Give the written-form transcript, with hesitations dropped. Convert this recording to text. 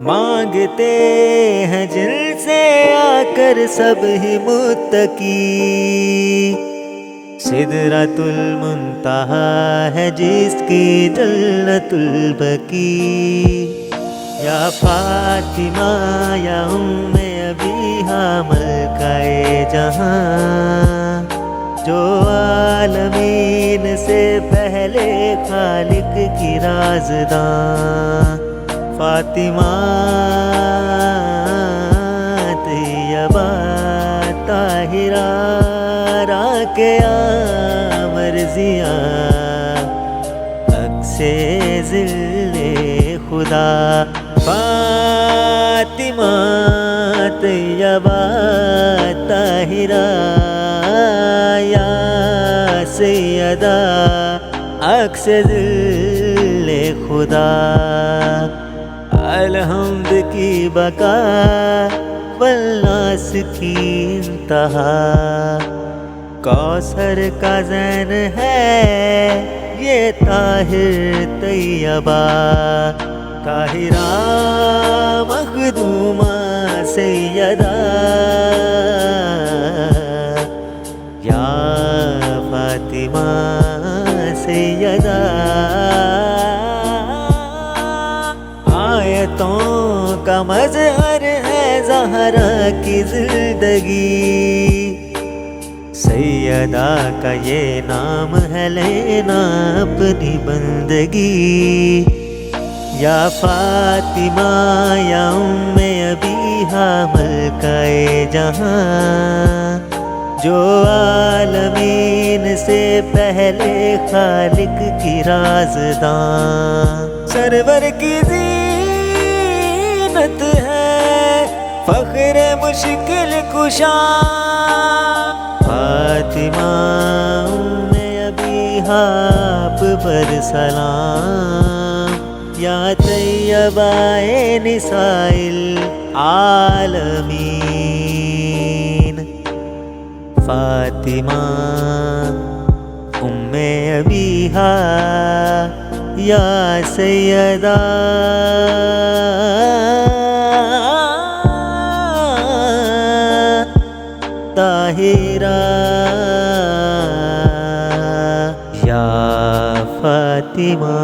مانگتے ہیں جن سے آ کر سب ہی متقی، سدرۃ المنتہا ہے جس کی جنت البقیع۔ یا فاطمہ یا ام ابیہا ملکہ جہاں، جو عالمین سے پہلے خالق کی رازداں، فاطمہ طیبہ طاہرہ راکعہ مرضیہ، عکس ذل خدا، فاطمہ طیبہ طاہرہ یا سیدہ، عکس ذل خدا۔ الحمد کی بقا والناس کی انتہا، کوثر کا زین ہے یہ طاہر طیبہ، طاہرہ مخدومہ سیدہ، یا فاطمہ سیدہ۔ آیتوں کا مظہر ہے زہرا کی زندگی، سیدہ کا یہ نام ہے لینا اپنی بندگی۔ یا فاطمہ یا ام ابیہا ملکہ جہاں، جو عالمین سے پہلے خالق کی رازداں، سرور کی زینت ہے فخر مشکل کشا، فاطمہ ام ابیہا آپ پر سلام، یا طیبہ نساء العالمین، فاطمہ ام ابیہا یا سیدہ، طاہرہ یا فاطمہ۔